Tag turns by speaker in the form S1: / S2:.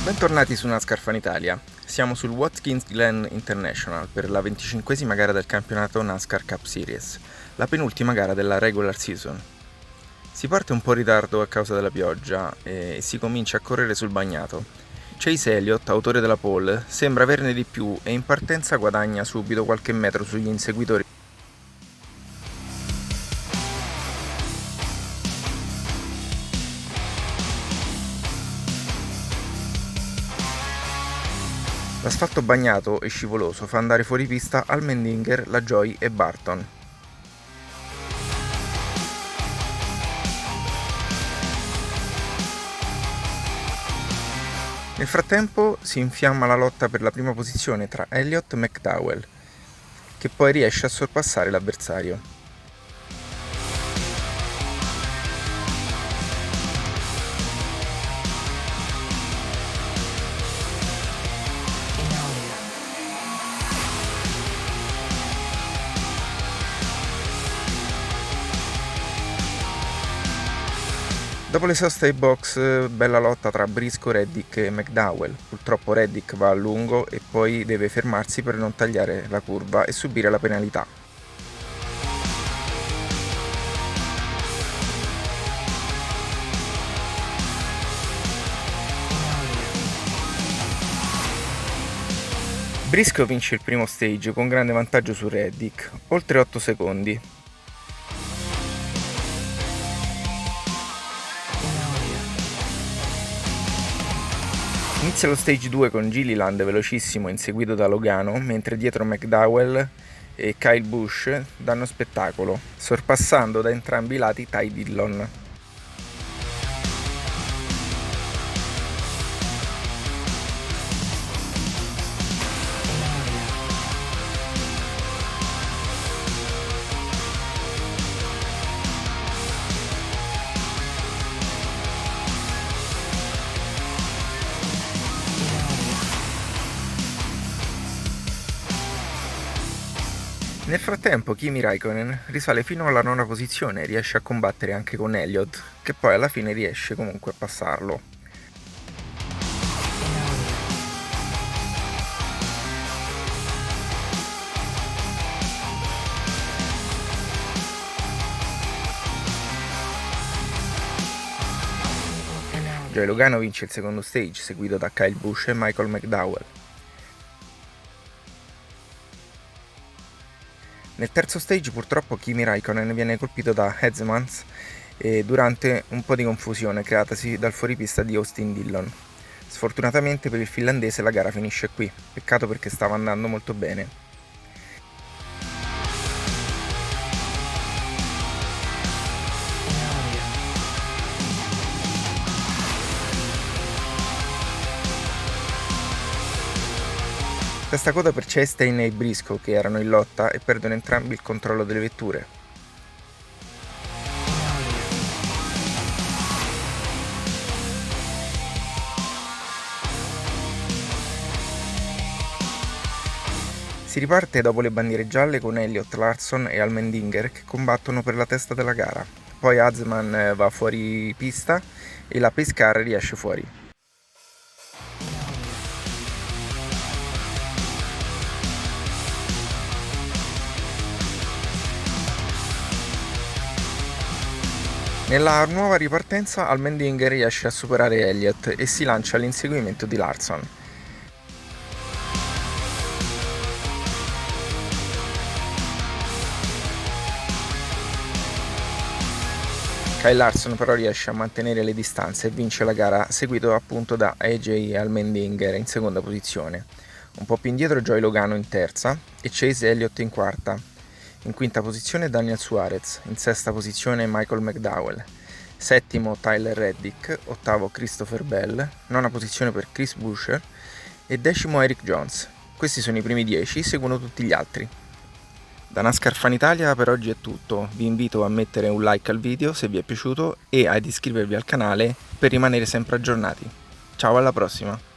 S1: Bentornati su NASCAR Fan Italia. Siamo sul Watkins Glen International per la 25esima gara del campionato NASCAR Cup Series, la penultima gara della regular season. Si parte un po' in ritardo a causa della pioggia e si comincia a correre sul bagnato. Chase Elliott, autore della pole, sembra averne di più e in partenza guadagna subito qualche metro sugli inseguitori. L'asfalto bagnato e scivoloso fa andare fuori pista Allmendinger, LaJoie e Barton. Nel frattempo si infiamma la lotta per la prima posizione tra Elliott e McDowell, che poi riesce a sorpassare l'avversario. Dopo le soste ai box, bella lotta tra Briscoe, Reddick e McDowell. Purtroppo Reddick va a lungo e poi deve fermarsi per non tagliare la curva e subire la penalità. Briscoe vince il primo stage con grande vantaggio su Reddick, oltre 8 secondi. Inizia lo stage 2 con Gilliland velocissimo inseguito da Logano, mentre dietro McDowell e Kyle Busch danno spettacolo, sorpassando da entrambi i lati Ty Dillon. Nel frattempo Kimi Räikkönen risale fino alla nona posizione e riesce a combattere anche con Elliott, che poi alla fine riesce comunque a passarlo. Joey Logano vince il secondo stage, seguito da Kyle Busch e Michael McDowell. Nel terzo stage purtroppo Kimi Räikkönen viene colpito da Headmans durante un po' di confusione creatasi dal fuoripista di Austin Dillon. Sfortunatamente per il finlandese la gara finisce qui, peccato perché stava andando molto bene. Testacoda per Chastain e Briscoe che erano in lotta e perdono entrambi il controllo delle vetture. Si riparte dopo le bandiere gialle con Elliott, Larson e Allmendinger che combattono per la testa della gara. Poi Azman va fuori pista e la pace car riesce fuori. Nella nuova ripartenza Allmendinger riesce a superare Elliott e si lancia all'inseguimento di Larson. Kyle Larson però riesce a mantenere le distanze e vince la gara, seguito appunto da AJ Allmendinger in seconda posizione. Un po' più indietro Joey Logano in terza e Chase Elliott in quarta. In quinta posizione Daniel Suarez, in sesta posizione Michael McDowell, settimo Tyler Reddick, ottavo Christopher Bell, nona posizione per Chris Buescher e decimo Eric Jones. Questi sono i primi 10, seguono tutti gli altri. Da NASCAR Fan Italia per oggi è tutto, vi invito a mettere un like al video se vi è piaciuto e ad iscrivervi al canale per rimanere sempre aggiornati. Ciao, alla prossima!